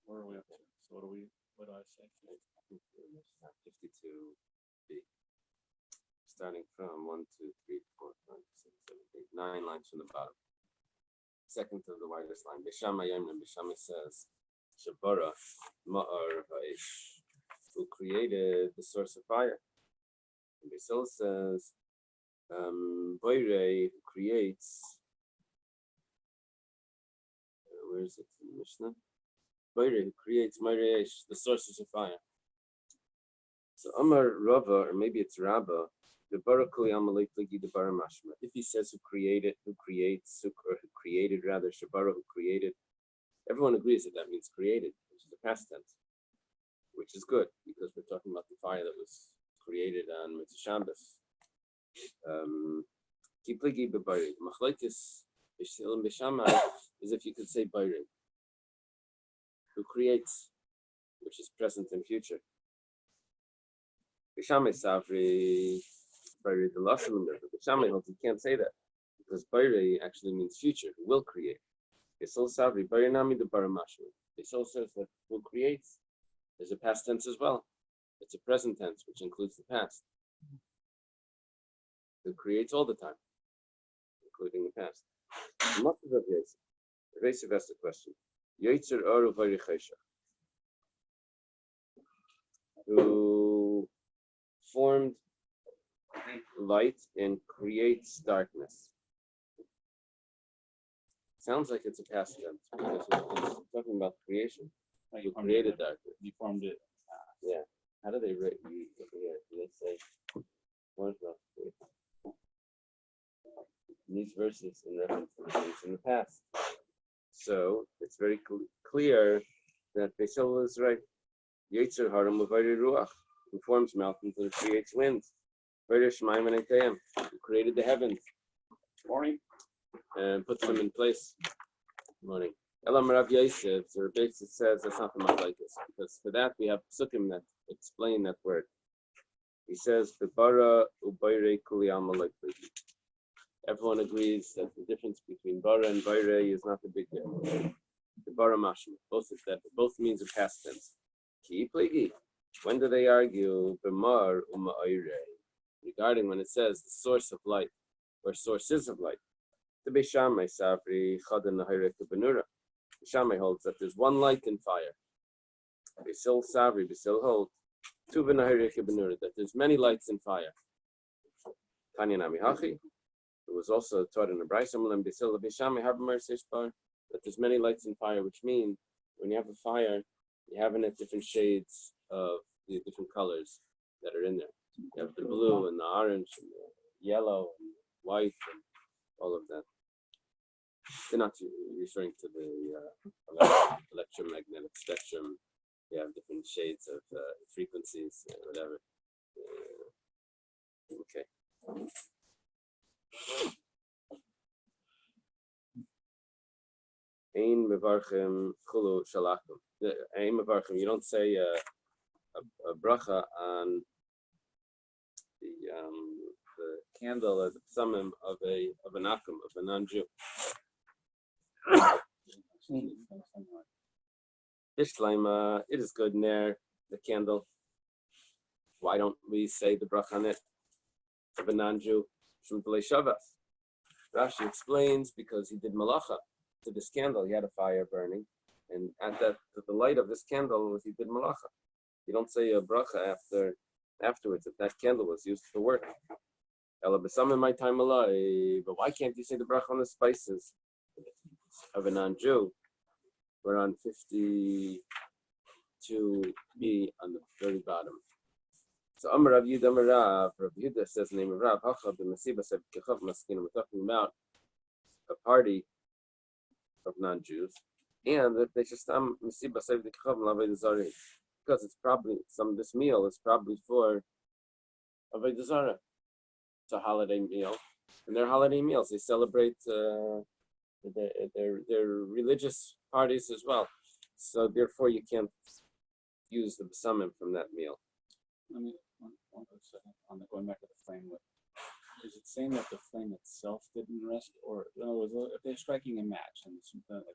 Where are we up to? So what do I say? 52b. Starting from 1, 2, 3, 4, 5, 6, 7, 8, 9 lines from the bottom. Second to the widest line. Bishama Yomi, Bishama says, Shabara Ma'ar Ha'ish, who created the source of fire. And Basil says, Boire, who creates, where is it in the Mishnah? Boire, who creates Ma'areish, the sources of fire. So Amar Rava, or maybe it's Rabba, the Barakuli Amalek Ligi the Baramashma. If he says who created, who creates, or who created rather, Shabara who created, everyone agrees that means created, which is the past tense, which is good because we're talking about the fire that was created on Mitzvah Shabbos. Kipligi b'bayri. Machlekes b'shilim b'shamai is if you could say bayri, who creates, which is present and future. B'shamai savri bayri the lashon there, but b'shamai holds you can't say that because bayri actually means future, who will create. Yisol savri bayri nami the baramashma. Yisol says that who creates is a past tense as well. It's a present tense, which includes the past. Who creates all the time, including the past. What is Rav Yosef? Rav Yosef asked the question. Yotzer Oru V'Richesha, who formed light and creates darkness. Sounds like it's a past tense because it's talking about creation. Like who created darkness? You formed it. Yeah. How do they write? Let's say, these verses in reference to things in the past. So it's very clear that Basil is right. Yetzer Haram Uvayri Ruach, who forms mountains and creates winds. Vayri Shemaim and Eitayim, who created the heavens. Morning. And puts them in place. Morning. Elam Rav Yosef, so Rabbi says that's not the machlokes, because for that we have psukim that explain that word. He says the bara ubayre kuli amalek. Everyone agrees that the difference between bara and bayre is not a big deal. The bara mashma, both means a past tense. Ki pligi. When do they argue b'mar uma'ayre regarding when it says the source of light or sources of light? The Beishamai Savri Chadan Nahirek Benura. Beishamai holds that there's one light in fire. Basil Savri, Basil holds Tuva Nahirek Benura, that there's many lights in fire. Kanyanami Hachi. It was also taught in the Bais and Basil Beishamai Habamar Seshbar, that there's many lights in fire, which means when you have a fire, you have in it different shades of the different colors that are in there. You have the blue and the orange and the yellow and white and all of that. They're not referring to the electromagnetic spectrum. You have different shades of frequencies, whatever. Okay. Ein mevarchim chulu shalakum. Ein mevarchim. You don't say a bracha on the candle or the psamim of an akum, of a non-Jew. Ishlaima, it is good near the candle. Why don't we say the bracha on it of a non-Jew? Rashi explains because he did malacha to this candle. He had a fire burning, and at the light of this candle, he did malacha. You don't say a bracha afterwards if that candle was used for work. But why can't you say the bracha on the spices of a non-Jew? We're on 52b on the very bottom. So Amar Rav Yehuda Amar Rav Yehuda says the name of Rav. We're talking about a party of non-Jews, and that they should because it's probably this meal is probably for Avodah Zarah. It's a holiday meal, and their holiday meals they celebrate their religious parties as well. So therefore, you can't use the besamim from that meal. Let me one second on going back to the flame. Is it saying that the flame itself didn't rest, or in other words, if they're striking a match and it's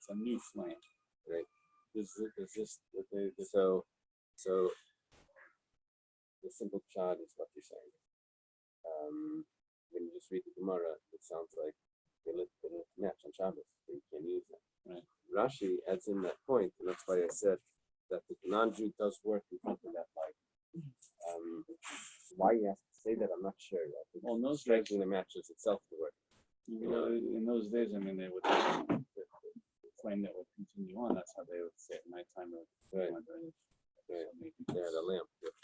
a new flame, right? So the simple pshat is what you're saying. When you just read the Gemara, it sounds like they lit match on Shabbos, so you can't use them. Right. Rashi adds in that point, and that's why I said that the non-Jew does work in front of that light. Why he has to say that, I'm not sure. I think Well, in those striking the matches itself to work. in those days, I mean, they would the flame that would continue on. That's how they would say at nighttime. Right. Right. They had a lamp with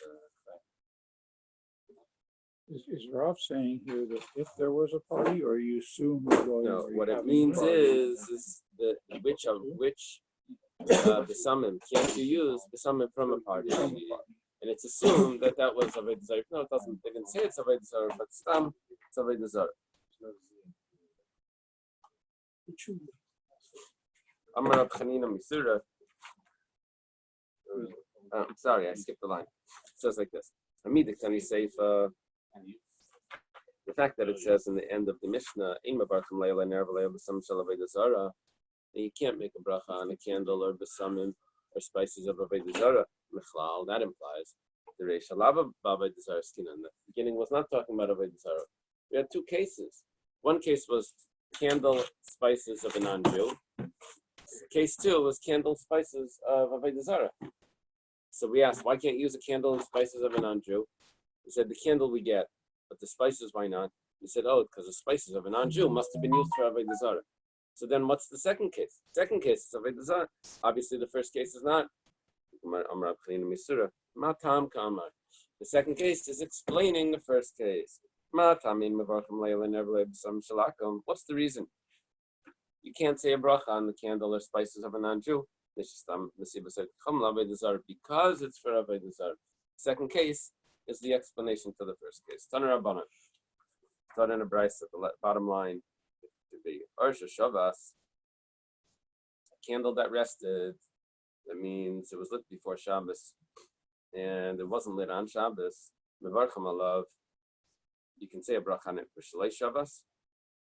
Is Rav saying here that if there was a party, or you assume you're going? no, what it means is that which besamim can't you use besamim from a party, and it's assumed that was avodah zarah. No, it doesn't. They didn't say it's avodah zarah, but stam it's avodah zarah. Amar Rab Chanina Misura. I'm sorry, I skipped the line. It says like this. Hamidik Tani Seifa. The fact that it says in the end of the Mishnah, you can't make a bracha on a candle or besamim or spices of avodah zarah. That implies the Reish Halava b'avodah zarah skin. In the beginning was not talking about avodah zarah. We had two cases. One case was candle spices of a non-Jew. Case two was candle spices of avodah zarah. So we asked, why can't you use a candle and spices of a non-Jew? He said, the candle we get, but the spices, why not? He said, oh, because the spices of a non-Jew must have been used for avodah zarah. So then what's the second case? Second case is avodah zarah. Obviously, the first case is not. The second case is explaining the first case. What's the reason? You can't say a bracha on the candle or spices of a non-Jew because it's for avodah zarah. Second case is the explanation for the first case. Taner Rabbanan. Thought in a Bais at the bottom line to be Arsha Shavas, a candle that rested. That means it was lit before Shabbos, and it wasn't lit on Shabbos. Mevarcham alav. You can say a bracha on it for Shalei Shabbos,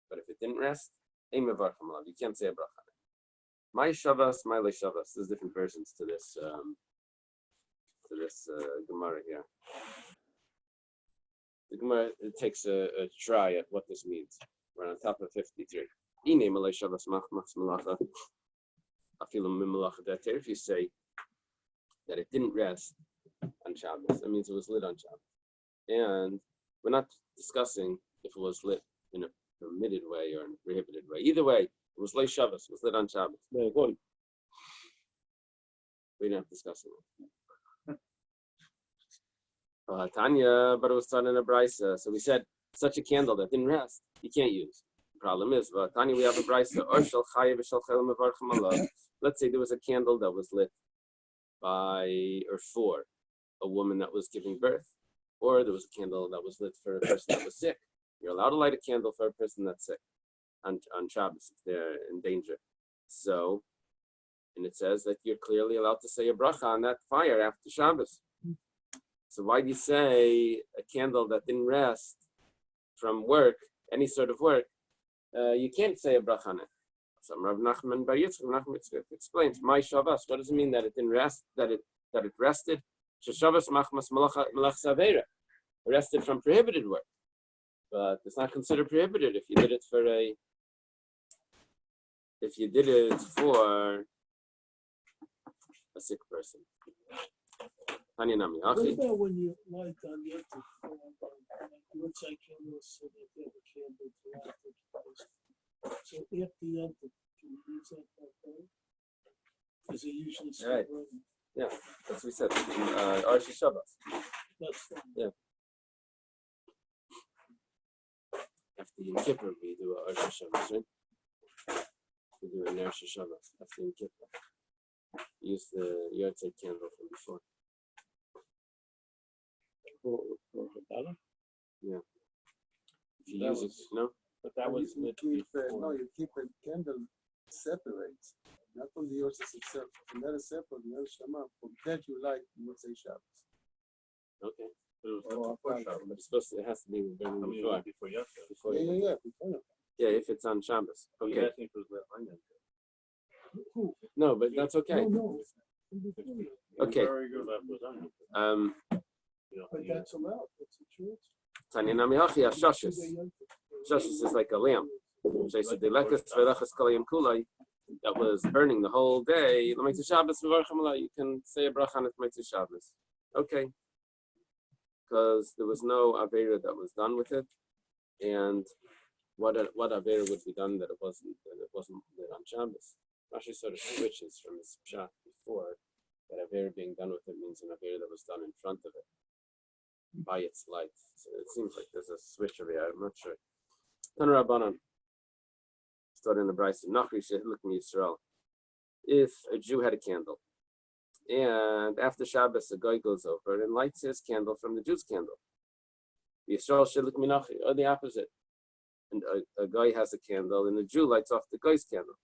but if it didn't rest, ein mevarcham alav. You can't say a bracha on it. My Shabbos, my Le Shabbos. There's different versions to this. Gemara here. The Gemara takes a try at what this means. We're on top of 53. If you say that it didn't rest on Shabbos, that means it was lit on Shabbos. And we're not discussing if it was lit in a permitted way or in a prohibited way. Either way, it was late Shabbos, it was lit on Shabbos. We're not discussing it. Tanya, but it was done in a brisa. So we said such a candle that didn't rest, you can't use. The problem is, Tanya, we have a brisa. Let's say there was a candle that was lit by or for a woman that was giving birth, or there was a candle that was lit for a person that was sick. You're allowed to light a candle for a person that's sick on Shabbos if they're in danger. So, and it says that you're clearly allowed to say a bracha on that fire after Shabbos. So why do you say a candle that didn't rest from work, any sort of work, you can't say a bracha on it? So Rav Nachman Bar Yitzchak explains, my Shabbos, what does it mean that it didn't rest, that it rested? Shabbos machmas malach saveira. It rested from prohibited work. But it's not considered prohibited if you did it for a sick person. What about when you light on the empty let's say candles so that they have a candle to light it. So if the empty, can you use that part? Is it usually still Right. running? Yeah, that's what we said. Arshi Shabbos. That's fine. Yeah. After Yom Kippur, we do a Arshi Shabbos, right? We do an Arshi Shabbos after Yom Kippur. Use the yahrzeit candle from before. Yeah. If you use it, no? But that was you lit keep before. you keep a candle separate, not only yours is itself, another separate, another shama. From that you light Motzei Shabbos. Okay. But it was Oh, before okay. Shabbos. But it's supposed to, it has to be burning I mean, it before. was before yesterday. Before Yeah. yeah, if it's on Shabbos. You Okay. asked me if it was lit on Yom Kippur. Who? No, but that's okay. No. In between. Okay. But that's allowed, that's the truth. Tanya Nami Hachi Hashashis. Shashis is like a lamp. That was burning the whole day. You can say a bracha on it, Shabbos. Okay. Because there was no Avera that was done with it. And what Avera would be done that it wasn't on Shabbos. Rashi sort of switches from his pshat before that Avera being done with it means an Avera that was done in front of it by its light. So it seems like there's a switch over here. I'm not sure. Tan Rabbanan started in the Bais Nachri Shehlik Yisrael. If a Jew had a candle, and after Shabbos a guy goes over and lights his candle from the Jew's candle, Yisrael Shehlik Minachri, or the opposite, and a guy has a candle and the Jew lights off the guy's candle.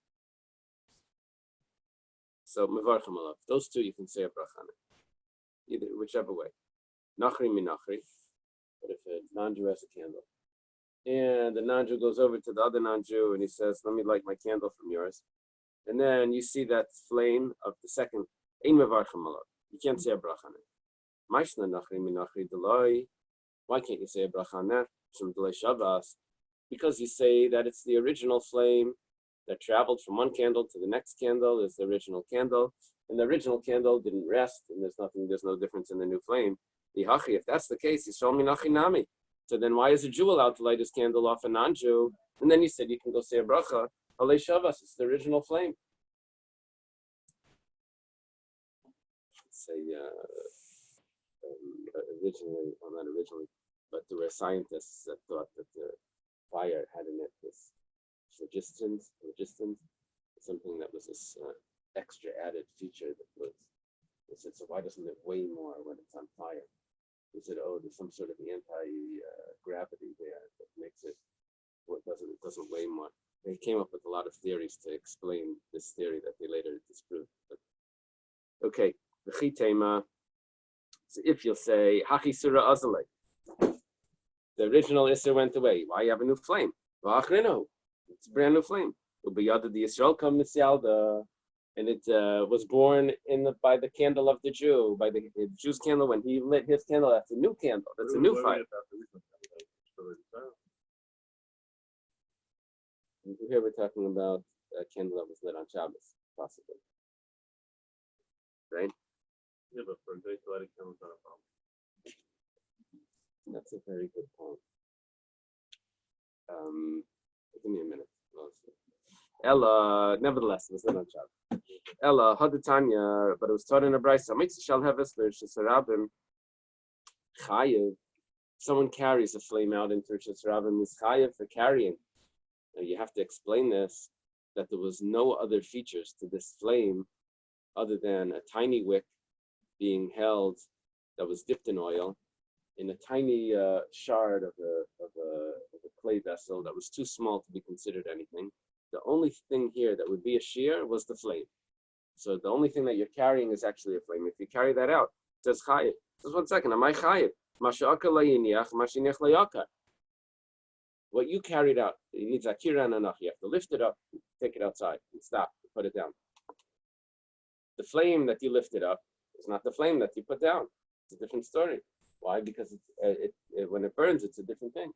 So Mevarchem Alav. Those two you can say a bracha on it, either whichever way. Nachri Minachri, but if a non-Jew has a candle, and the non-Jew goes over to the other non-Jew and he says, "Let me light my candle from yours," and then you see that flame of the second, Ein Mevarchem Alav. You can't say a bracha on it. Ma'ishna Nachri Minachri Deloi. Why can't you say a bracha on that? Shem Deloi Shabbos. Because you say that it's the original flame that traveled from one candle to the next candle is the original candle, and the original candle didn't rest, and there's no difference in the new flame. If that's the case, Yisrael Minachi Nami. So then why is a Jew allowed to light his candle off a non-Jew? And then you said you can go say a bracha, Alei Shabbos, it's the original flame. Say originally, well not originally, but there were scientists that thought that the fire had in it this phlogiston, something that was this extra added feature that was. They said, so why doesn't it weigh more when it's on fire? They said, oh, there's some sort of anti-gravity there that makes it, well, it doesn't weigh more. They came up with a lot of theories to explain this theory that they later disproved. But, okay, the chitema. So if you'll say Hachi Surah Azalei, the original Isser went away. Why you have a new flame? It's a brand new flame. And it was born by the candle of the Jew, by the Jew's candle. When he lit his candle, that's a new candle. That's a new fire. Here we're talking about a candle that was lit on Shabbos, possibly. Right? Yeah, but for a day to light a candle is not a problem. That's a very good point. Give me a minute. Ella, nevertheless, it was lit on Shabbos. Ella, Hadatanya, but it was taught in a Bais. Someone carries a flame out into Rishis Rabim is Chayev for carrying. Now you have to explain this, that there was no other features to this flame other than a tiny wick being held that was dipped in oil in a tiny shard of a clay vessel that was too small to be considered anything. The only thing here that would be a shear was the flame. So the only thing that you're carrying is actually a flame. If you carry that out, it says chayiv. Just 1 second. Am I chayiv? What you carried out, it needs akira and anach. You have to lift it up, take it outside, and stop, put it down. The flame that you lifted up is not the flame that you put down. It's a different story. Why? Because when it burns, it's a different thing.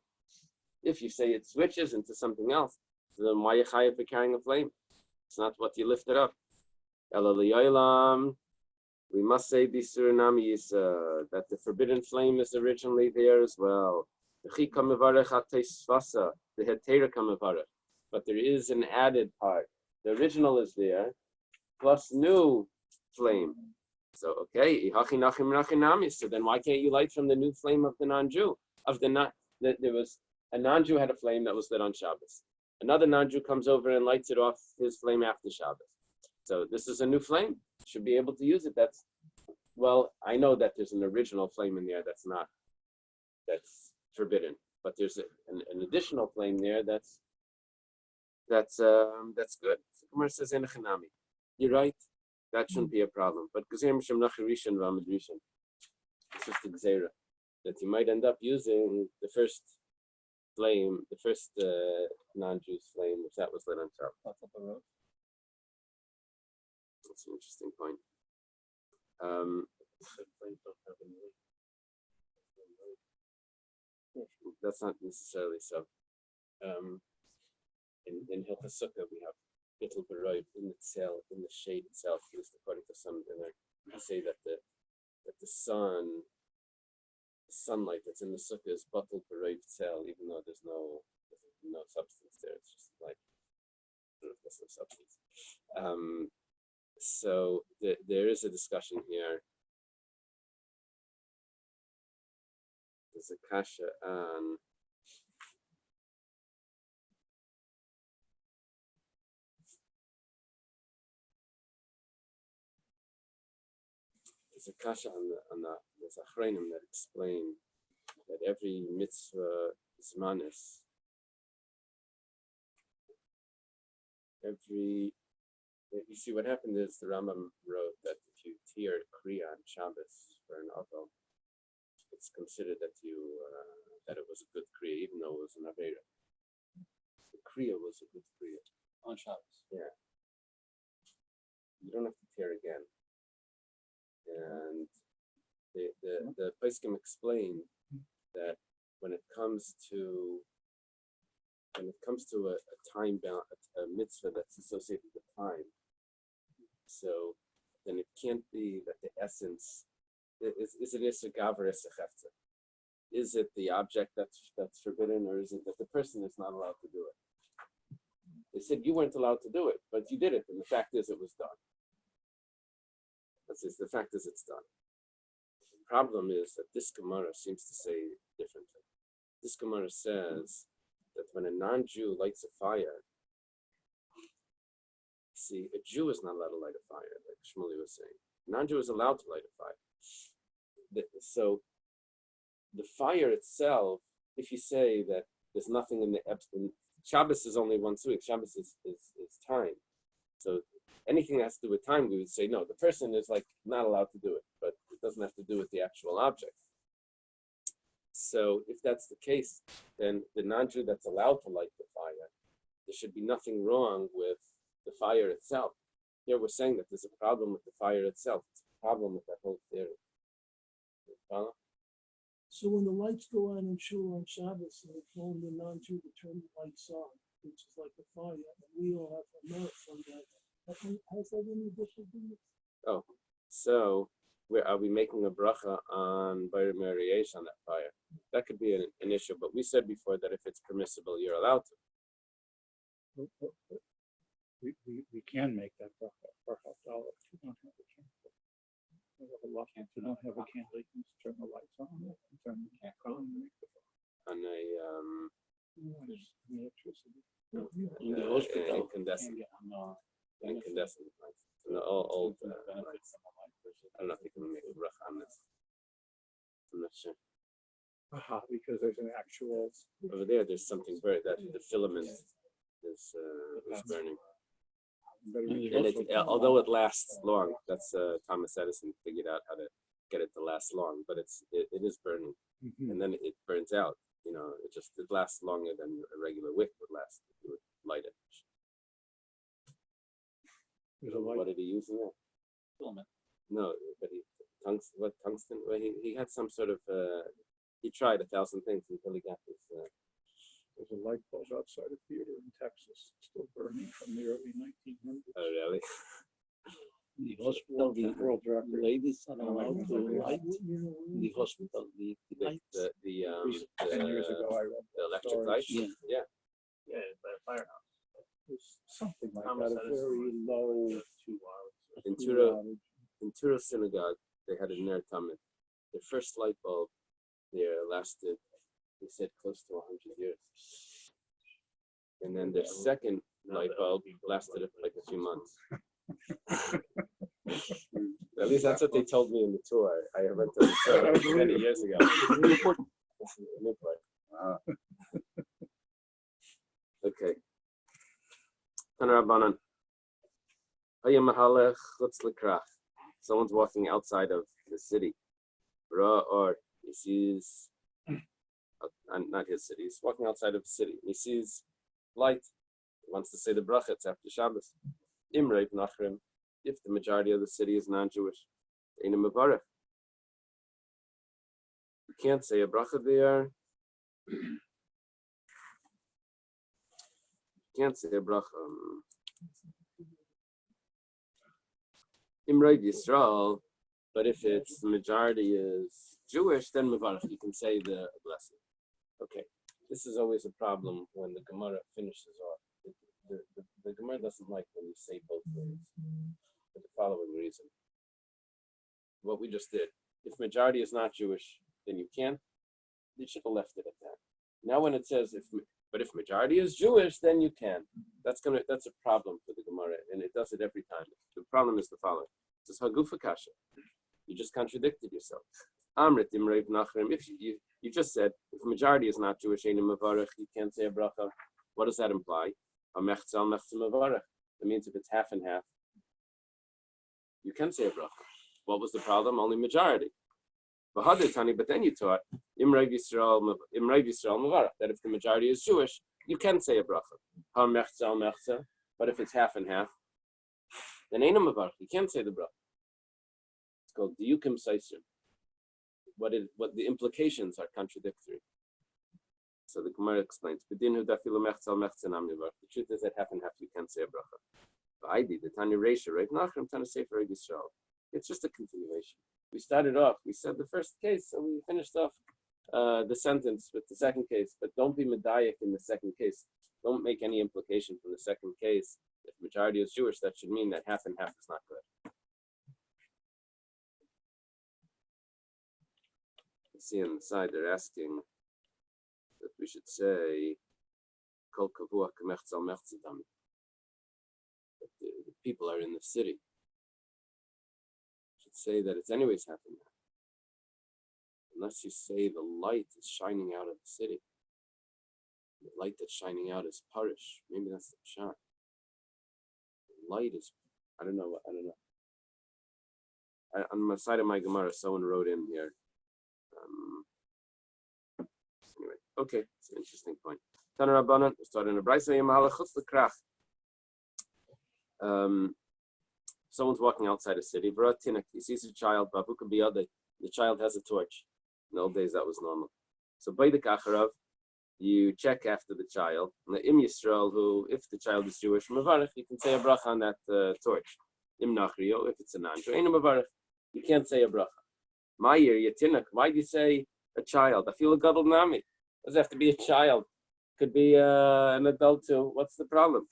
If you say it switches into something else, so then why are you chayiv for carrying a flame? It's not what you lifted up. We must say that the forbidden flame is originally there as well. But there is an added part. The original is there, plus new flame. So okay, so then why can't you light from the new flame of the non-Jew? There was a non-Jew had a flame that was lit on Shabbos. Another non-Jew comes over and lights it off his flame after Shabbos. So this is a new flame. Should be able to use it. I know that there's an original flame in there that's forbidden, but there's an additional flame there that's good. So Gemara says enechanami. You're right. That shouldn't be a problem. But it's just a gzeira that you might end up using the first flame, the first non-Jew's flame, if that was lit on top. That's an interesting point. That's not necessarily so. In Hilchos Sukkah, we have bittul b'roiv in the cell, in the shade itself. At least according to some, and I say that the sunlight that's in the sukkah is bittul b'roiv cell, even though there's no substance there. It's just light. I don't know if there's no substance. So there is a discussion here. There's a kasha on. There's a kasha on the achreinim that explain that every mitzvah zmanis, you see what happened is the Rambam wrote that if you tear kriya on Shabbos for an avel, it's considered that that it was a good kriya, even though it was an avera. The kriya was a good kriya On Shabbos. Yeah. You don't have to tear again. And the Paiskim explain that when it comes to a time bound, a mitzvah that's associated with time, so then it can't be that the essence is it issa gaver issa chefza. Is it the object that's forbidden, or is it that the person is not allowed to do it? They said you weren't allowed to do it, but you did it, and the fact is it was done. The fact is it's done. The problem is that this Gemara seems to say differently. This Gemara says that when a non-Jew lights a fire, see, a Jew is not allowed to light a fire, like Shmuley was saying. A non-Jew is allowed to light a fire. So the fire itself, if you say that there's nothing in the Shabbos is only once a week. Shabbos is time. So anything that has to do with time, we would say, no, the person is like not allowed to do it, but it doesn't have to do with the actual object. So if that's the case, then the non-Jew that's allowed to light the fire, there should be nothing wrong with the fire itself. Here we're saying that there's a problem with the fire itself. It's a problem with that whole theory. Follow? So when the lights go on in shul on Shabbos, and it's only the non-Jew to turn the lights on, which is like a fire, and we all have a merit from that. Has that any difference? Oh, so are we making a bracha on Bayram Mariyesh on that fire? That could be an issue, but we said before that if it's permissible, you're allowed to. We can make that bracha dollar. You don't have a candle. You don't have a candle. You can turn the lights on. Turn the candle on. On Electricity. in the hospital. Incandescent lights. And the old lights. I don't know if you can make a bracha on this. I'm not sure. Because there's an actual. Over there's something that the filament is burning. And although it lasts long, that's Thomas Edison figured out how to get it to last long, but it is burning, and then it burns out. It lasts longer than a regular wick would last if you would light it. What did he use in that? Filament. No, but tungsten? Well, he had some sort of. He tried 1,000 things until he got this. There's a light bulb outside a theater in Texas, still burning from the early 1900s. Oh, really? The hospital, the ladies are allowed to light the hospital. The 10 years ago, I read The electric stories. lights? Yeah. Yeah. Yeah, the firehouse. It was something like Thomas that, a Edison very low. 2 hours. In Tura Synagogue, they had a Ner Tamid. Their first light bulb there lasted, they said, close to 100 years. And then their second light bulb lasted like a few months. At least that's what they told me in the tour. I went to the tour many years ago. Okay. Someone's walking outside of the city. Or he sees, not his city, he's walking outside of the city. He sees light. He wants to say the bracha, it's after Shabbos. Imreib nachrim. if the majority of the city is non-Jewish, ain't a mevarach. You can't say a bracha there. You can't say a bracha. Imrod Yisrael, but if it's the majority is Jewish, then mevarach. You can say the blessing. Okay, this is always a problem when the Gemara finishes off. The Gemara doesn't like when you say both ways for the following reason. What we just did. If majority is not Jewish, then you can't. You should have left it at that. Now when it says if majority is Jewish, then you can. That's a problem for the Gemara, and it does it every time. The problem is the following. It says Hagufa Kasha. You just contradicted yourself. Amrit Imreiv Nachrim. If you just said if majority is not Jewish, Einim Mavarech, you can't say a bracha. What does that imply? That means if it's half and half, you can say a bracha. What was the problem? Only majority. But then you taught Imreiv Yisrael Mavarech, that if the majority is Jewish, you can say a bracha. But if it's half and half, then Einim Mavarech, you can't say the bracha. It's called Diyukim Saisim. What the implications are contradictory. So the Gemara explains, the truth is that half and half you can't say a bracha. Eily, the Tanya Reisha, right? Menachem, Tanya Sefer Yisrael. It's just a continuation. We started off, we said the first case, and we finished off the sentence with the second case, but don't be medayik in the second case. Don't make any implication from the second case. If majority is Jewish, that should mean that half and half is not good. See on the side, they're asking that we should say Kol Kavua Kamechzal Mechzadam. That the people are in the city. Should say that it's anyways happening. Unless you say the light is shining out of the city. The light that's shining out is parish. Maybe that's the shot. The light is, I don't know. On the side of my Gemara, someone wrote in here. Anyway, okay, it's an interesting point. Tana Rabbanan, we started in a Bais someone's walking outside a city. He sees a child. The child has a torch. In the old days, that was normal. So by the Kacharav, you check after the child. And the Im Yisrael, who, if the child is Jewish, Mavarech, you can say a bracha on that torch. Im Nachrio, if it's a non-Jew, ain't a Mavarech. You can't say a bracha. Ma'ir, Yatinak, why do you say a child? I feel a gadol nami. Doesn't have to be a child. Could be an adult too. What's the problem?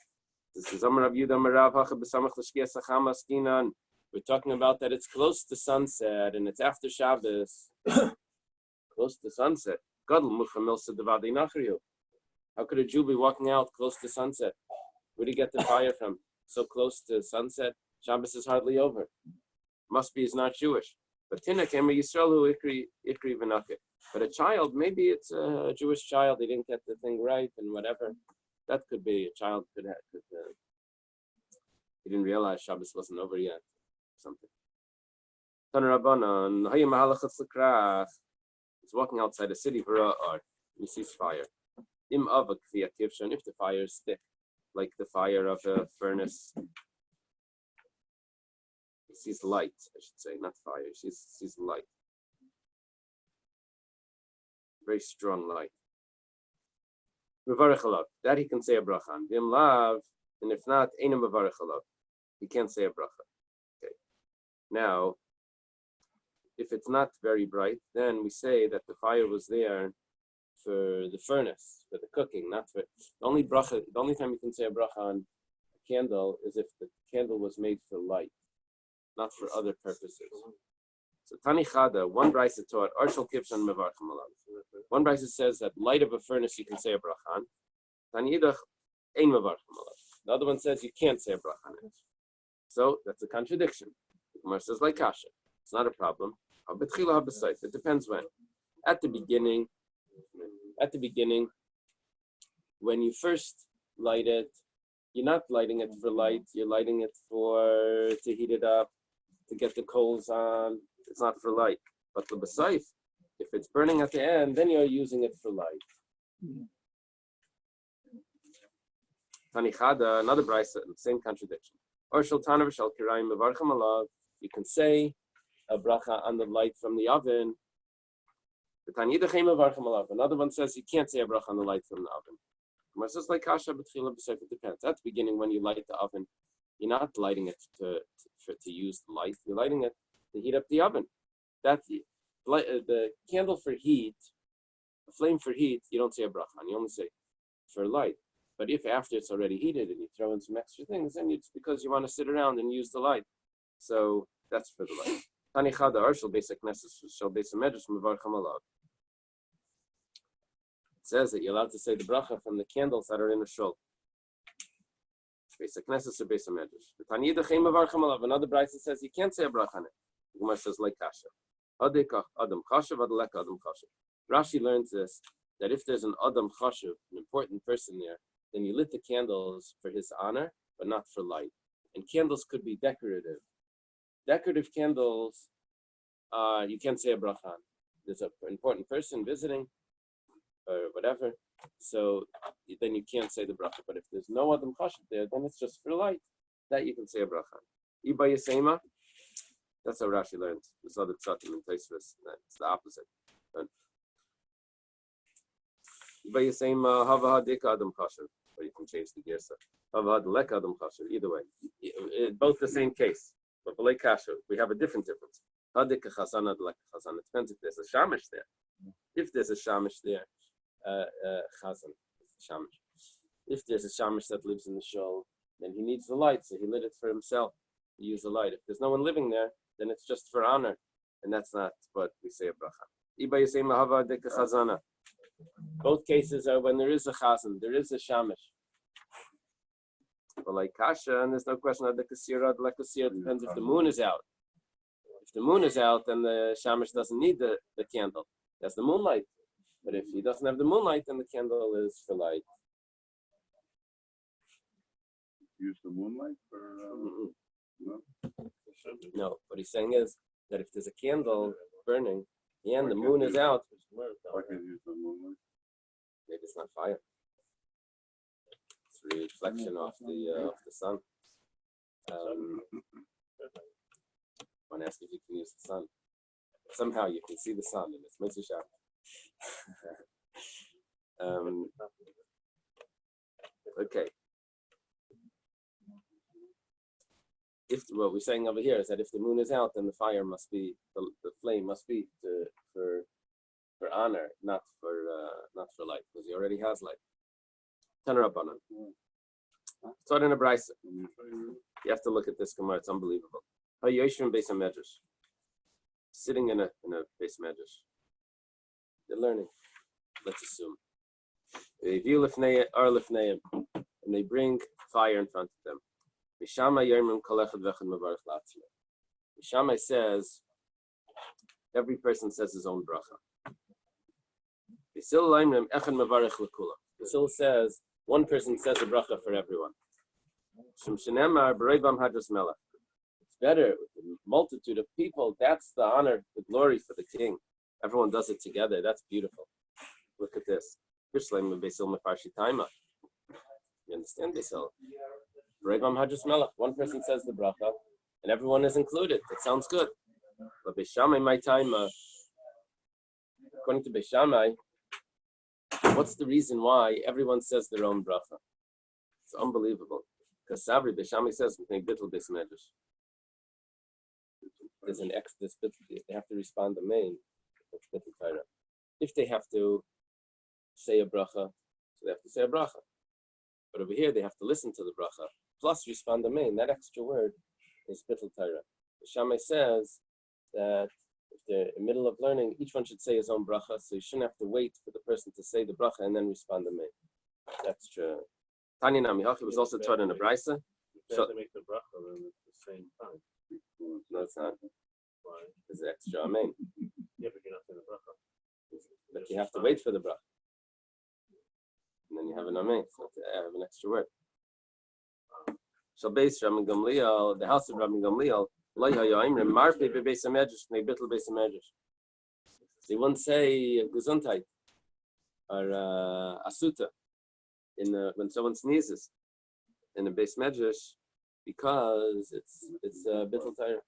This is Amar Rav Yudah Amar Rav Hacha B'samach L'shkias Achama Skinan. We're talking about that it's close to sunset and it's after Shabbos. Close to sunset. Gadol Muchamil Sedavadi Nachriyu. How could a Jew be walking out close to sunset? Where do you get the fire from? So close to sunset, Shabbos is hardly over. Must be he's not Jewish. But Tinakema Yisraelu Ikri V'Nake. But a child, maybe it's a Jewish child, he didn't get the thing right and whatever. That could be a child he didn't realize Shabbos wasn't over yet. Something. He's walking outside a city and he sees fire. If the fire is thick, like the fire of a furnace. He sees light, I should say, not fire. He sees light. Very strong light. That he can say a bracha on. Vim lav, and if not, einam mevarech alav. He can't say a bracha. Okay. Now, if it's not very bright, then we say that the fire was there for the furnace, for the cooking, not for the only bracha. The only time you can say a bracha on a candle is if the candle was made for light, not for other purposes. So Tani Chada, one Bais taught, Arshal Kivshan Mevarchim Alav. One Bais says that light of a furnace you can say a bracha on. Tani Yidach, Ein Mevarchim Alav. The other one says you can't say a bracha on it. So that's a contradiction. The Gemara says like Kasha. It's not a problem. It depends when. At the beginning, when you first light it, you're not lighting it for light, you're lighting it to heat it up, to get the coals on. It's not for light. But the B'saif, if it's burning at the end, then you're using it for light. Tani Chada, another Bais, same contradiction. Or Shultana v'shal kirayim mevarchim alav. You can say a bracha on the light from the oven. Another one says you can't say a bracha on the light from the oven. It says like kasha b'tchila b'sefer, depends. At the beginning, when you light the oven, you're not lighting it to use the light. You're lighting it to heat up the oven. That's the candle for heat, the flame for heat. You don't say a bracha, you only say for light. But if after it's already heated and you throw in some extra things, then it's because you want to sit around and use the light. So that's for the light. Tani chada arshal basic nesses shall basic medrash mevarcham alav. It says that you're allowed to say the bracha from the candles that are in the shul. Basic nesses or basic medrash. The Tani yidachem mevarcham alav. Another Bais says you can't say a bracha on it. The Gemara says like kasha. Adekach adam chashav adlek adam chashav. Rashi learns this, that if there's an adam chashav, an important person there, then you lit the candles for his honor, but not for light. And candles could be decorative. Decorative candles, you can't say a bracha on. There's an important person visiting, or whatever, so then you can't say the bracha. But if there's no adam chashav there, then it's just for light. That you can say a bracha on. Iba yasema, that's how Rashi learns. This other tzatim in Tosfos, it's the opposite. Iba yasema hava hadika adam chashav. Or you can change the girsa. Hava hadlek adam chashav. Either way, both the same case. But b'lei kasha, we have a different difference. Hadika chazana adlek chazana. It depends if there's a shamish there. If there's a shamish there, chazan, shamish. If there's a shamish that lives in the shul, then he needs the light, so he lit it for himself. He used the light. If there's no one living there, then it's just for honor, and that's not what we say a bracha. Iba yisei mahava hadika chazana. Both cases are when there is a chazan, there is a shamish. But like kasha, and there's no question of the kasira, depends if the moon is out. If the moon is out, then the shamish doesn't need the candle. That's the moonlight. But if he doesn't have the moonlight, then the candle is for light. Use the moonlight for no? No, what he's saying is that if there's a candle burning and the moon is out, I can use the moonlight. maybe it's not fire. It's a reflection of the sun. I want to ask if you can use the sun. Somehow you can see the sun and it's mitzvah. Okay. If what we're saying over here is that if the moon is out, then the fire must be the flame must be for honor, not for light, because he already has light. Tanarabanan. It's in a Bais. You have to look at this Gemara. It's unbelievable. Hayoshim Bais Medrash. Sitting in a Bais Medrash. They're learning. Let's assume. They view lifnei ar lifneim, and they bring fire in front of them. Mishamai says every person says his own bracha. Basil says one person says a bracha for everyone. It's better with the multitude of people. That's the honor, the glory for the king. Everyone does it together. That's beautiful. Look at this. You understand this? One person says the bracha, and everyone is included. That sounds good. But Beishamai, my time, according to Beishamai, what's the reason why everyone says their own bracha? It's unbelievable. Because Savri Beishamai says there's an this bit, they have to respond to main. If they have to say a bracha, so they have to say a bracha. But over here, they have to listen to the bracha, plus respond to main. That extra word is bittul Torah. Shammai says that if they're in the middle of learning, each one should say his own bracha, so you shouldn't have to wait for the person to say the bracha and then respond to main. That's true. Tanya Namihachi was also taught in a brisa. You have to make the bracha at the same time. No, it's not. Why? It's extra amen. Yeah, but you're not saying the bracha. But you have to wait for the bracha. And then you have an amen. So I have an extra word. So Bais Rabbi Gamliel, the house of Rabbi Gamliel, they wouldn't say Gesundheit or Asuta when someone sneezes in the Beis Medrash, because it's bittul Torah.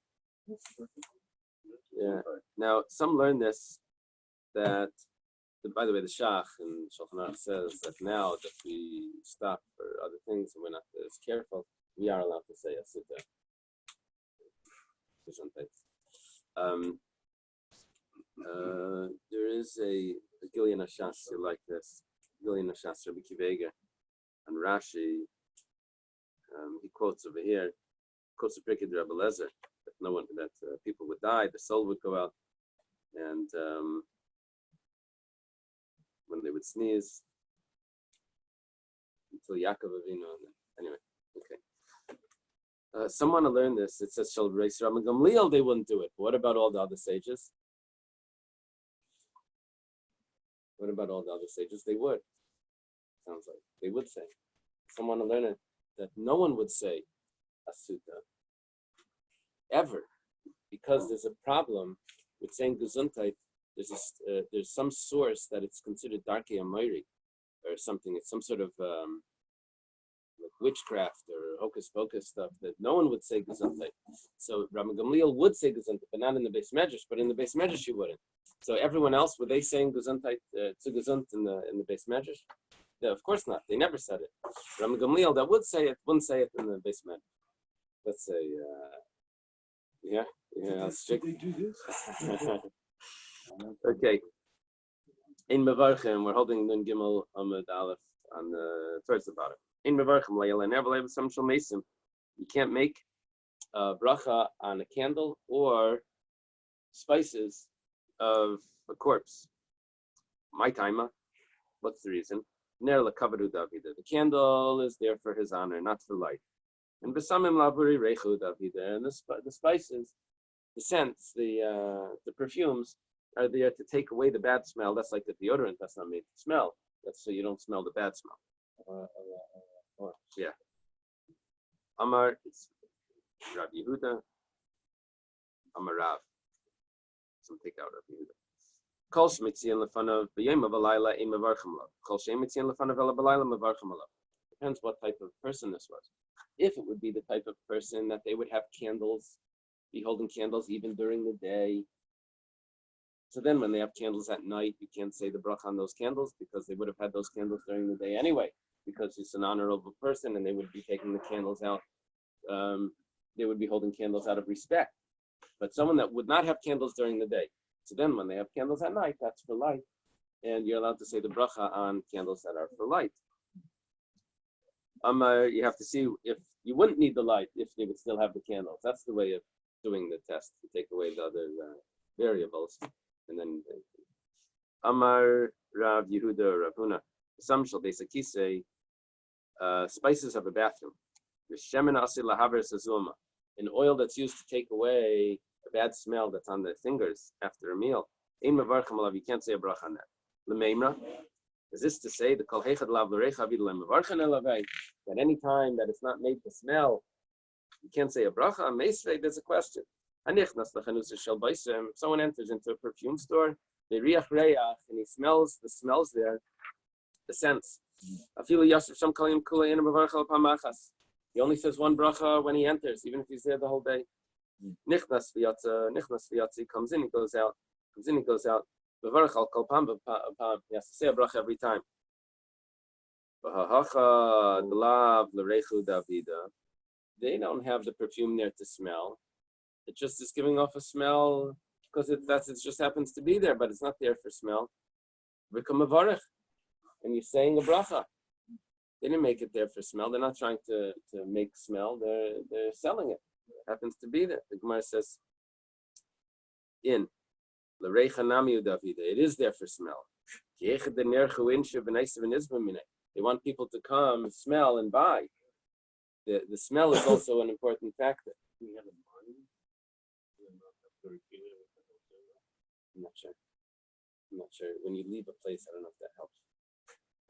Yeah. Now some learn this that. By the way, the Shach and Shulchan Aruch says that now that we stop for other things and we're not as careful, we are allowed to say a sutta. There is a Gillian Ashas like this. Gillian Ashas, Rabbi Kivega, and Rashi. He quotes over here, quotes the Pirkei Rabbi Lezer, that people would die, the soul would go out, and when they would sneeze until Yaakov Avinu. Anyway, okay. Someone to learn this. It says Shal Reis Rama Gamliel, they wouldn't do it. But what about all the other sages? What about all the other sages? They would. Sounds like they would say. Someone to learn it that no one would say a sutta ever, because there's a problem with saying gesundheit. There's some source that it's considered darkei amayri or something. It's some sort of like witchcraft or hocus pocus stuff that no one would say gesundheit. So Rabbi Gamliel would say gesundheit, but not in the Bais Medrash. But in the Bais Medrash, he wouldn't. So everyone else, were they saying gesundheit to gesund in the Bais Medrash? No, of course not. They never said it. Rabbi Gamliel that would say it wouldn't say it in the Bais Medrash. Let's say, strict. They do this. Okay. In Mevarchem, we're holding Nun Gimel Amud Aleph on the towards the bottom. In Mevarchem, Leila never leave some shal mesim. You can't make a bracha on a candle or spices of a corpse. My timer. What's the reason? Ner lekavadu davida. The candle is there for his honor, not for light. And besamim lavuri reichu davida. And the spices, the scents, the perfumes are there to take away the bad smell. That's like the deodorant. That's not made to smell. That's so you don't smell the bad smell. Yeah. Amar, it's Rabbi Yehuda. Amar Rav. Some take out Rabbi Yehuda. Kol shemitzian lefanav b'yom v'layla ein mevarchem lo. Kol shemitzian lefanav ela b'layla mevarchem lo. Depends what type of person this was. If it would be the type of person that they would have candles, be holding candles even during the day. So then when they have candles at night, you can't say the bracha on those candles because they would have had those candles during the day anyway, because it's an honorable person and they would be taking the candles out. They would be holding candles out of respect. But someone that would not have candles during the day. So then when they have candles at night, that's for light. And you're allowed to say the bracha on candles that are for light. You have to see if you wouldn't need the light if you would still have the candles. That's the way of doing the test, to take away the other variables. And then Amar Rav Yehuda Rav Huna. Some shall basically say spices of a bathroom. An oil that's used to take away a bad smell that's on the fingers after a meal. You can't say a bracha on that. Is this to say the kol hechad lav l'reicha avid lemevarchen elavei, that any time that it's not made to smell, you can't say a bracha? Meisvei, there's a question. Hanichnas lechanusa shel Baisem. If someone enters into a perfume store, they riach reach, and he smells the smells there, the scents. Afilu yasef sham kalim kula ina mevarchel pamachas. He only says one bracha when he enters, even if he's there the whole day. Nichnas v'yatza, he comes in, he goes out. Comes in, he goes out. Mevarchel kol pam v'pam. He has to say a bracha every time. V'hahacha delav l'reichu davida. They don't have the perfume there to smell. It just is giving off a smell because it just happens to be there, but it's not there for smell. V'kam mevarech, and you're saying a bracha. They didn't make it there for smell. They're not trying to make smell. They're selling it. It happens to be there. The Gemara says, in l'reicha nami udavida. It is there for smell. They want people to come, smell, and buy. The smell is also an important factor. I'm not sure. When you leave a place, I don't know if that helps.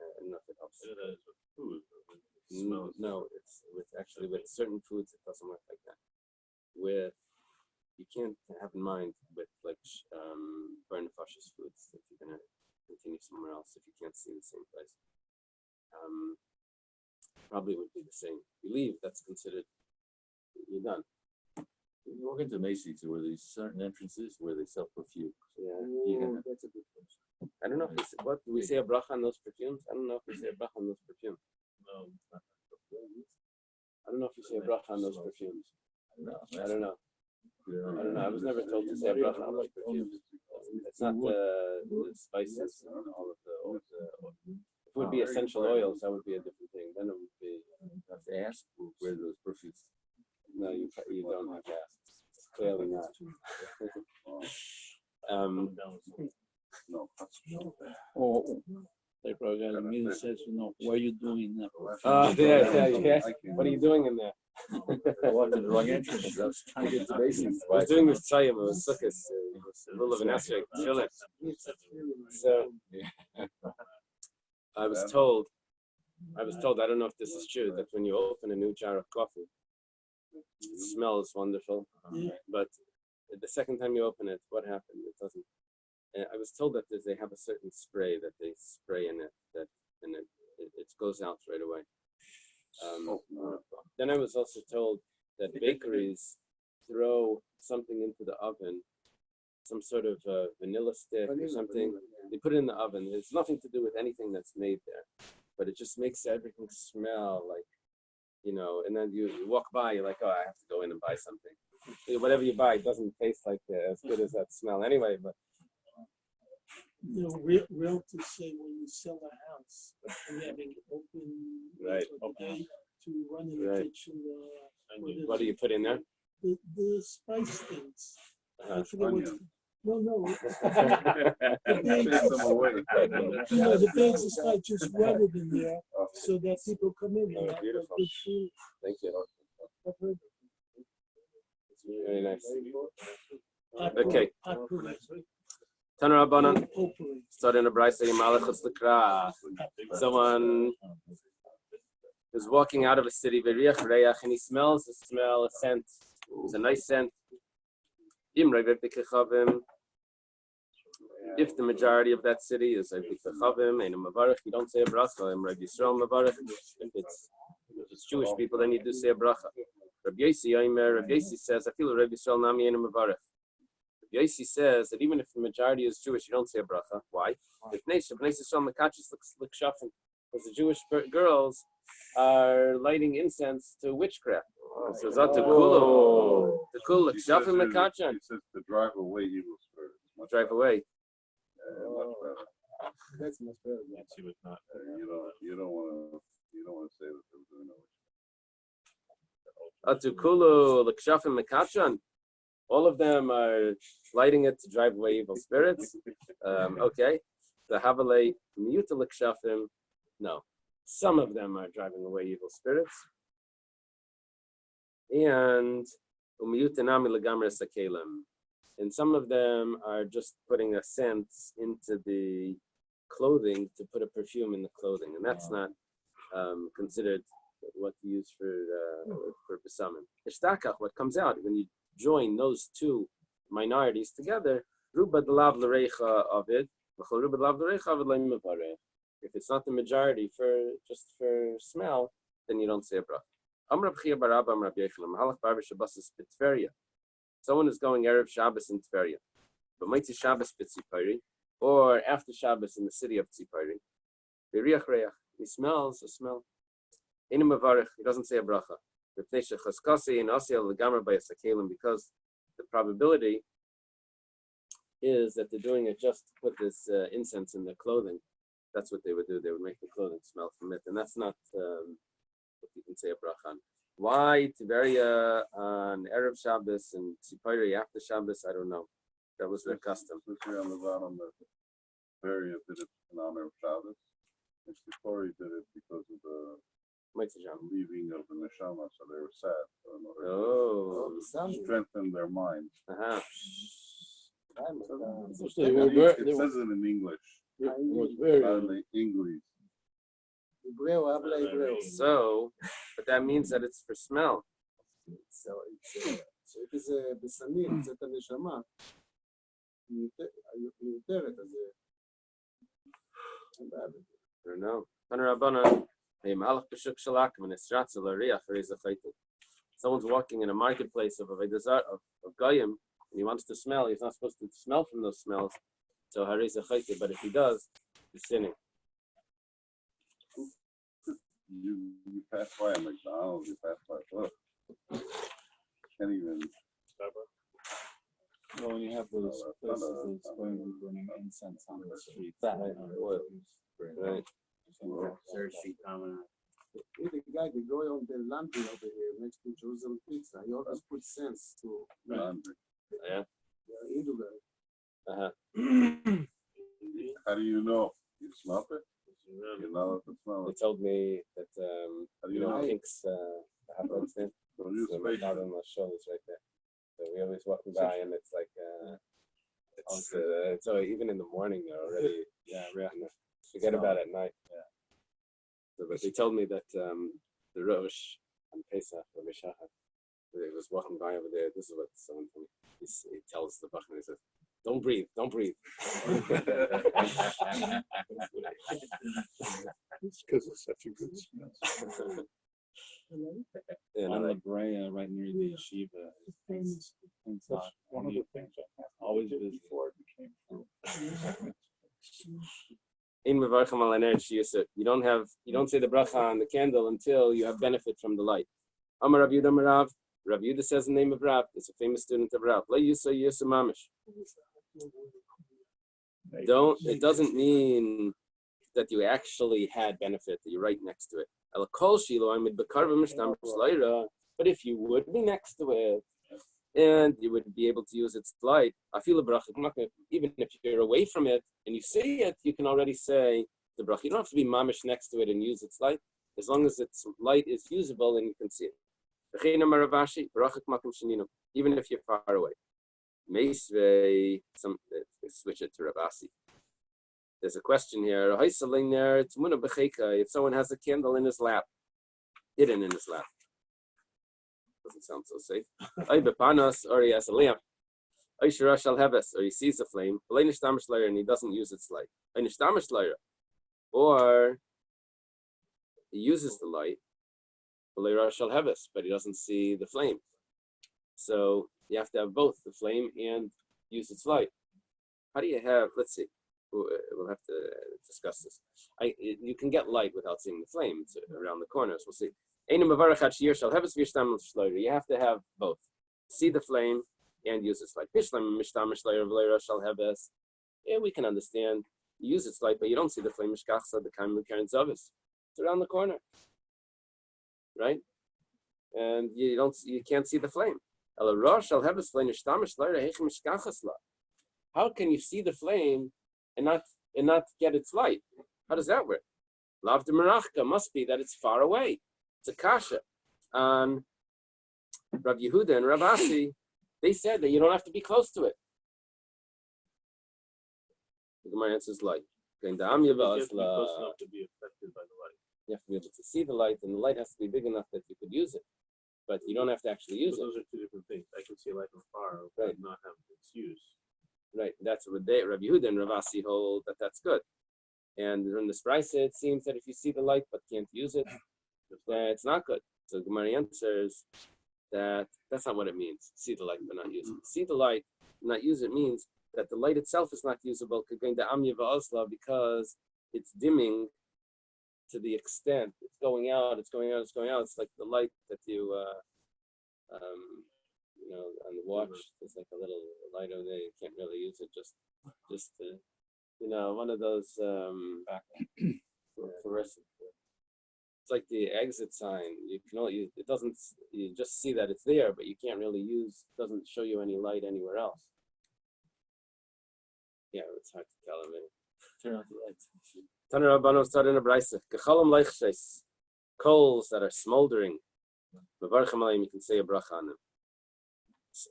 I don't know if it helps. No, it's with certain foods, it doesn't work like that. You can't have in mind with like burn fascist foods if you're gonna continue somewhere else if you can't see the same place. Probably would be the same. You leave, that's considered you're done. You walk into Macy's where there's certain entrances where they sell perfume. Yeah. Oh, that's a good question. I don't know if what do we say a bracha on those perfumes? I don't know if we say a bracha on those perfumes. No, I don't know if we say a bracha on those perfumes. no, I don't know. I don't know. I was never told to say a bracha on those perfumes. It's not the spices and all of the. If it would be essential oils, that would be a different thing. Then it would be. You have to ask where those perfumes. No, you don't have to ask. It's clearly not. No. Oh, like Rabbi Mean says, what are you doing now? Yeah. What are you doing in there? I walked in the wrong entrance. I was trying to get to basics. I was doing this tzayim. It was sukkahs. It was the rule of an esrog. So I was told. I don't know if this is true, that when you open a new jar of coffee, it smells wonderful. But the second time you open it, what happened? It doesn't. I was told that they have a certain spray that they spray in it, and it goes out right away. Then I was also told that bakeries throw something into the oven, some sort of vanilla stick or something. They put it in the oven. There's nothing to do with anything that's made there, but it just makes everything smell like, and then you walk by, you're like, oh, I have to go in and buy something. Whatever you buy doesn't taste like as good as that smell anyway, but realtors say when you sell a house and having open right. day to run in the kitchen. What do you put in there? The spice things. I forget Onion. No. Chase them away. The bags of spice just run it in there so that people come in and have beautiful. good food. Thank you. I've heard Very nice. hot Okay. potpourri. Taner Rabbanan. Potpourri. Starting a Bais Malachos L'Kra. Someone is walking out of a city, and he smells a scent. It's a nice scent. If the majority of that city is you don't say a bracha. If it's Jewish people, then you do say a bracha. Rabbi Yosi says, I feel Rabbi Yisrael nami ein mavarech. Rabbi Yosi says that even if the majority is Jewish, you don't say a bracha. Why? Because the Jewish girls are lighting incense to witchcraft. So He says to drive away evil spirits. Drive away. Much better. That's much better. You don't want to say that they're doing Atukulu, all of them are lighting it to drive away evil spirits. Okay. The Havale Miyuta Likshafim, no. Some of them are driving away evil spirits. And and some of them are just putting a scent into the clothing to put a perfume in the clothing, and that's not considered what to use for besamim. Ishtakach, what comes out when you join those two minorities together, ruba delav l'reicha of it, ruba delav l'reicha of it. If it's not the majority for smell, then you don't say a bracha. Someone is going Erev Shabbos in Tveria, but Motzei Shabbos b'Tzipori, or after Shabbos in the city of Tzipori. He smells a smell. He doesn't say a bracha. Because the probability is that they're doing it just to put this incense in their clothing. That's what they would do. They would make the clothing smell from it, and that's not what you can say a bracha on. Why Tiberia on Erev Shabbos and Tzipori after Shabbos? I don't know. That was their custom. Especially on the bottom, the Tiberia did it in honor of Shabbos, and Tzipori did it because of the leaving of the neshama, so they were sad. So strengthened their mind. It says it in English. Not in English. So, but that means that it's for smell. So if it's a besamim, it's a neshama. מיותרת, אז I don't know. someone's walking in a marketplace of Goyim, and he wants to smell, he's not supposed to smell from those smells. So Harei Zechayke, but if he does, he's sinning. You pass by a McDonald's, you pass by a book. Can't even. Well, when you have those places that's going to be burning incense on the street, Oil. Right. The guy, the guy on the laundry over here next to Jerusalem Pizza, he always puts sense to Laundry. Yeah. into that. How do you know? You smell it? You know if it smells. They told me that How do you know? Pink's have those things. Don't use So my space. father-in-law's shoulders right there. So we always walking by, and it's like so even in the morning they're already forget about it at night. Yeah. So, but they told me that the Rosh on Pesach, Rabbi Shachar, he was walking by over there. This is what someone told me. He tells the Bachman, he says, "Don't breathe, don't breathe." It's because it's such a good smell. on La Brea, right near the yeshiva. Famous. It's That's one of the things I have always did busy. before it became fruit. You don't say the bracha on the candle until you have benefit from the light. Amar Rabbi Yehuda Marav. Rabbi Yehuda says the name of Rab. It's a famous student of Rab. It doesn't mean that you actually had benefit, that you're right next to it. But if you would be next to it, and you would be able to use its light, even if you're away from it and you see it, you can already say the bracha. You don't have to be mamish next to it and use its light. As long as its light is usable and you can see it. Even if you're far away. Switch it to Rabasi. There's a question here. If someone has a candle in his lap, hidden in his lap, doesn't sound so safe. Or he has a lamp. Or he sees a flame, and he doesn't use its light. Or he uses the light, but he doesn't see the flame. So you have to have both the flame and use its light. How do you have, let's see, we'll have to discuss this. You can get light without seeing the flame. It's around the corners. We'll see. You have to have both. See the flame and use its light. Yeah, we can understand. You use its light, but you don't see the flame. It's around the corner. Right? And you can't see the flame. How can you see the flame and not get its light? How does that work? Lav de Menachem must be that it's far away. It's a kasha. On Rabbi Yehuda and Rabbi Asi, they said that you don't have to be close to it. The Gemara answers light. You have to be close enough to be affected by the light. You have to be able to see the light, and the light has to be big enough that you could use it. But you don't have to actually use it. Those are two different things. I can see light from far, but not have its use. Right. That's what Rabbi Yehuda and Rabbi Asi hold that that's good. And in the Bais, it seems that if you see the light but can't use it, it's not good. So Gemara answers that that's not what it means. See the light but not use it. See the light, not use it means that the light itself is not usable because it's dimming to the extent it's going out. It's like the light that you, on the watch. There's like a little light over there. You can't really use it. Just to, one of those fluorescent. It's like the exit sign. You can only it doesn't. You just see that it's there, but you can't really use. It doesn't show you any light anywhere else. Yeah, it's hard to tell. Turn off the lights. Tana Rabbanu started in a Bais. Gechalam leichshes, coals that are smoldering. Mevarchem alayim, you can say a bracha on them.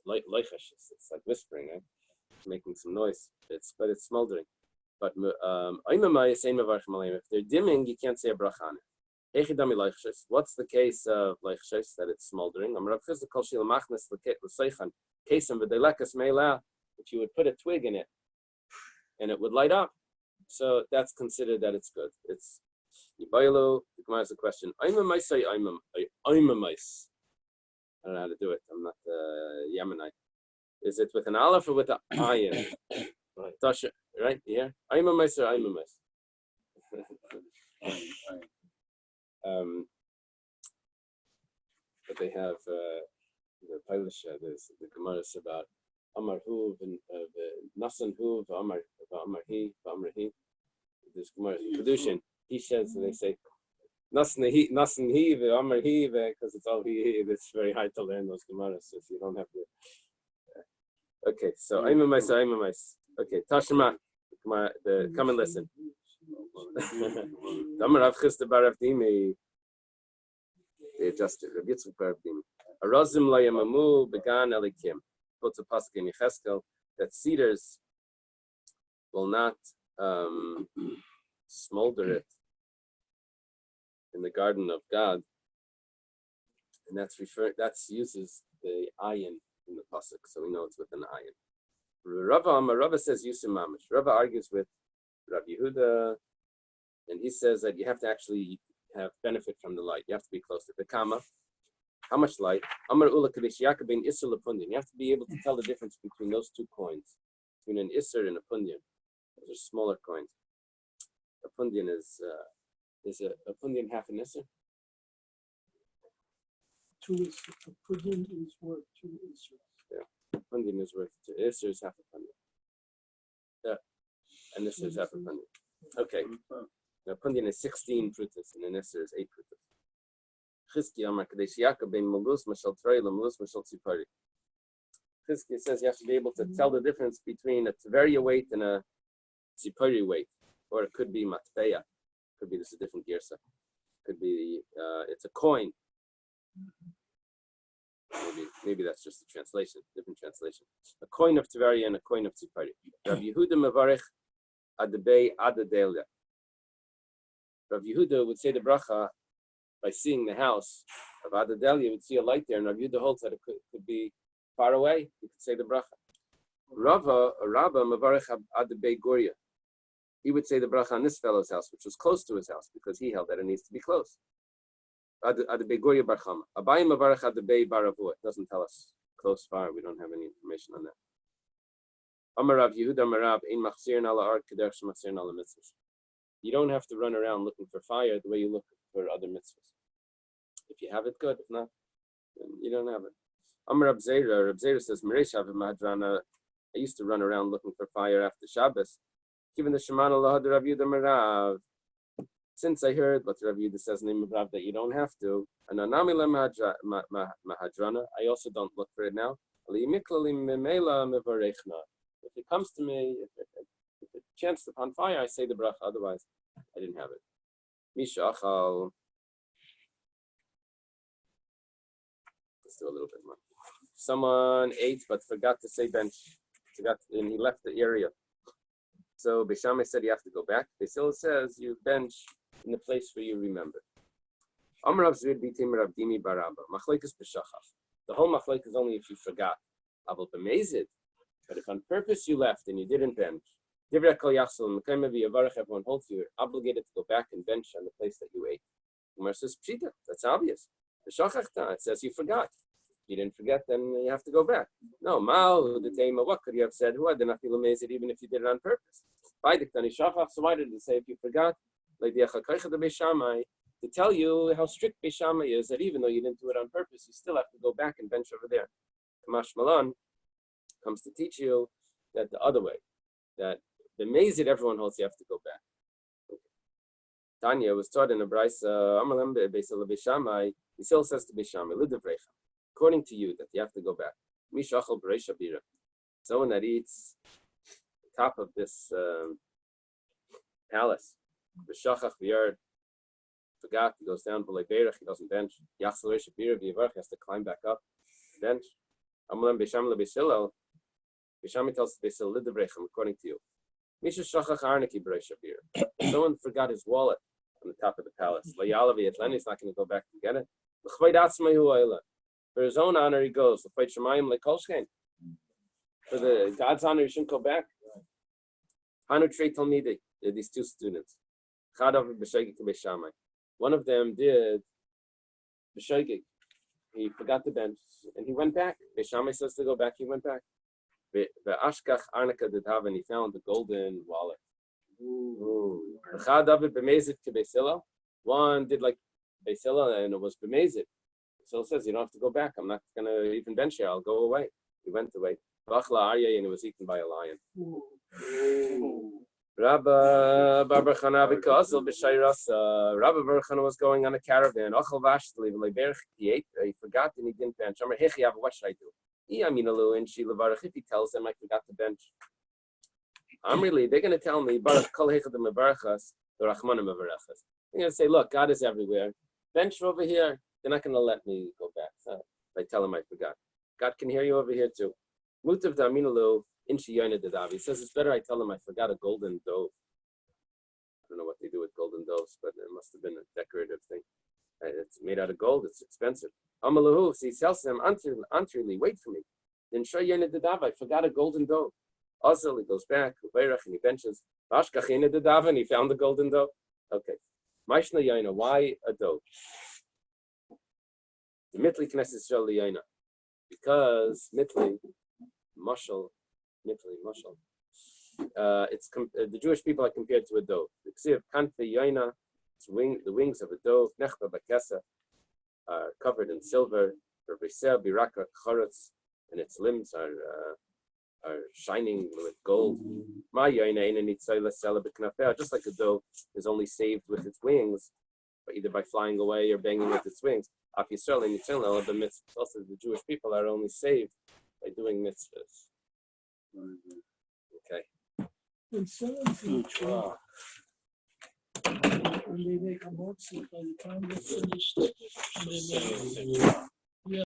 Leichshes, it's like whispering, right? It's making some noise. But it's smoldering. But if they're dimming, you can't say a bracha on it. What's the case of leichshes that it's smoldering? If you would put a twig in it, and it would light up. So that's considered that it's good. It's Yibaylo. The Gemara has a question. I don't know how to do it. I'm not Yemenite. Is it with an aleph or with an ayin? Right. Tasha, right? Yeah. I'm a mice or I'm a mice. But they have the Polish. There's the Gemara is about Amar Huv and Nasan Huv, Amar He. This Gemara Kedushin. He says, and they say Nasan He, Amar He, because it's all He. It's very hard to learn those Gemaras if you don't have to. Okay, so I'm a mice. Okay, Tashma, come and listen. Amar Rav Chisda bar Rav Dimi. They adjusted. Rabbi Yitzchak bar Rav Dimi. Arazim la yamamu began elikim. Puts a pasuk in Yecheskel that cedars will not smolder it in the garden of God, and that's uses the ayin in the pasuk, so we know it's with an ayin. Rava says Yusuf Mamish. Rava argues with Rabbi Yehuda, and he says that you have to actually have benefit from the light. You have to be close to the kama. How much light? Amar ula kadesh yakabin isser lepundin. You have to be able to tell the difference between those two coins, between an isser and a pundian. Those are smaller coins. A pundian is a pundian half an isser? A pundian is worth 2 isers. Yeah, a pundian is worth 2 isers, half a pundian. Yeah, and this is half a pundian. Okay, the pundian is 16 prutas, and an isser is 8 prutas. Chizki Amar Kadesh Yaakov ben Malus Mashal Trei Malus Mashal Tzipari. Chizki says you have to be able to tell the difference between a Tveria weight and a Tzipari weight, or it could be Matpeya. Could be this is a different girsa. Could be it's a coin. Maybe that's just a translation, different translation. A coin of Tveria and a coin of Tzipari. Rabbi Yehuda Mevarich Adabei Adadelia. Rabbi Yehuda would say the bracha by seeing the house of Adadelia. You would see a light there, and Rabbi Yehuda holds that it could be far away. You could say the bracha. Rabba Mevarich Adabei Goria. He would say the bracha on this fellow's house, which was close to his house, because he held that it needs to be close. Adabei Goria Bar Chama. Abayim Mevarich Adabei Baravua. It doesn't tell us close, far. We don't have any information on that. Amar Rav Yehuda Amar Rav Ein Machzirin Ala Ar Kedersh Machzirin Ala Mitzvahs. You don't have to run around looking for fire the way you look for other mitzvahs. If you have it, good. If not, then you don't have it. Amar Rab Zera says, I used to run around looking for fire after Shabbos. Given the Shemana Lahad Rav Yehuda Marav. Since I heard what Rav Yehuda says in the name of Rav that you don't have to, and Anami Mahadrana, I also don't look for it now. If it comes to me, if it chanced upon fire, I say the bracha. Otherwise, I didn't have it. Mishachal. Let's do a little bit more. Someone ate but forgot to say bench. And he left the area. So Beishamai said you have to go back. Beisil says you bench in the place where you remember. Amrav Zvid Bitim Rav Dimi Baraba. Machlekes b'shachach. The whole machlek is only if you forgot. Abel b'mezid. But if on purpose you left and you didn't bench, everyone holds you, you're obligated to go back and bench on the place that you ate. Umar says, Pshita, that's obvious. It says you forgot. If you didn't forget, then you have to go back. No, Mao, the Tema, what could you have said? Who had enough amazing even if you did it on purpose? So why did it say if you forgot? Like the to tell you how strict Beishamai is, that even though you didn't do it on purpose, you still have to go back and bench over there. Kamash Malan comes to teach you that the other way, that the mazid everyone holds you have to go back. Okay. Tanya was taught in a Bais, Amalem Beisal Beishamai, he still says to Beishamai, Lidavrecha, according to you, that you have to go back. Mishachal Bereisha Bira. Someone that eats the top of this palace, B'shachach V'yard, forgot, he goes down below Beirach, he doesn't bench. Yachsal Bereisha Bira V'yivarach, he has to climb back up, bench. Amalem Beishamai Beisilal, Beishamai tells Beisil Lidavrechem, according to you. Misha Shachach Arniki Bereisha Bira. Someone forgot his wallet on the top of the palace. Layalavi Atlani is not going to go back to get it. For his own honor, he goes. For the God's honor, he shouldn't go back. Hanu Trei Talmidi, these two students. One of them did B'shegig. he forgot the bench, and he went back. Beishamai says to go back. He went back. The Ashkach Arnika did have, and he found the golden wallet. One did like Beis Hillel, and it was b'mezid. So it says you don't have to go back. I'm not gonna even bench here. I'll go away. He went away. V'achla Aryeh, and it was eaten by a lion. Rabbi Bar Chana b'kasel b'shayras. Rabbi Bar Chana was going on a caravan. Achal vashtli v'leiberch. He forgot and he didn't bench. Amar hechi, what should I do? And she levarach. If he tells them I forgot to bench, Amrili, they're going to tell me Baruch Kol Heichad Mevarachas, the Rachmanim Mevarachas. They're going to say, look, God is everywhere. Bench over here. They're not going to let me go back. So if I tell them I forgot, God can hear you over here too. Mutav Daminalu Inchi Yoina Dadavi. He says it's better I tell them I forgot a golden dove. I don't know what they do with golden doves, but it must have been a decorative thing. It's made out of gold. It's expensive. Amalahu. So he tells them, Antrili, wait for me. Then Shai Yoina Dadavi. I forgot a golden dove. Also, he goes back, and he benches. And he found the golden dove. Okay. Maishna Yaina, why a dove? The Mitli Knesset Shel Yaina. Because Mitli, Mashal. The Jewish people are compared to a dove. The Ksiv Kanfe Yaina, the wings of a dove, Nechba Bakesa, are covered in silver. Berbiseh Biraka Choretz, and its limbs are shining with gold. Just like a dove is only saved with its wings, but either by flying away or banging with its wings. Also, the Jewish people are only saved by doing mitzvahs. Okay. In 17, when they make a motzah, by the time they finish, they make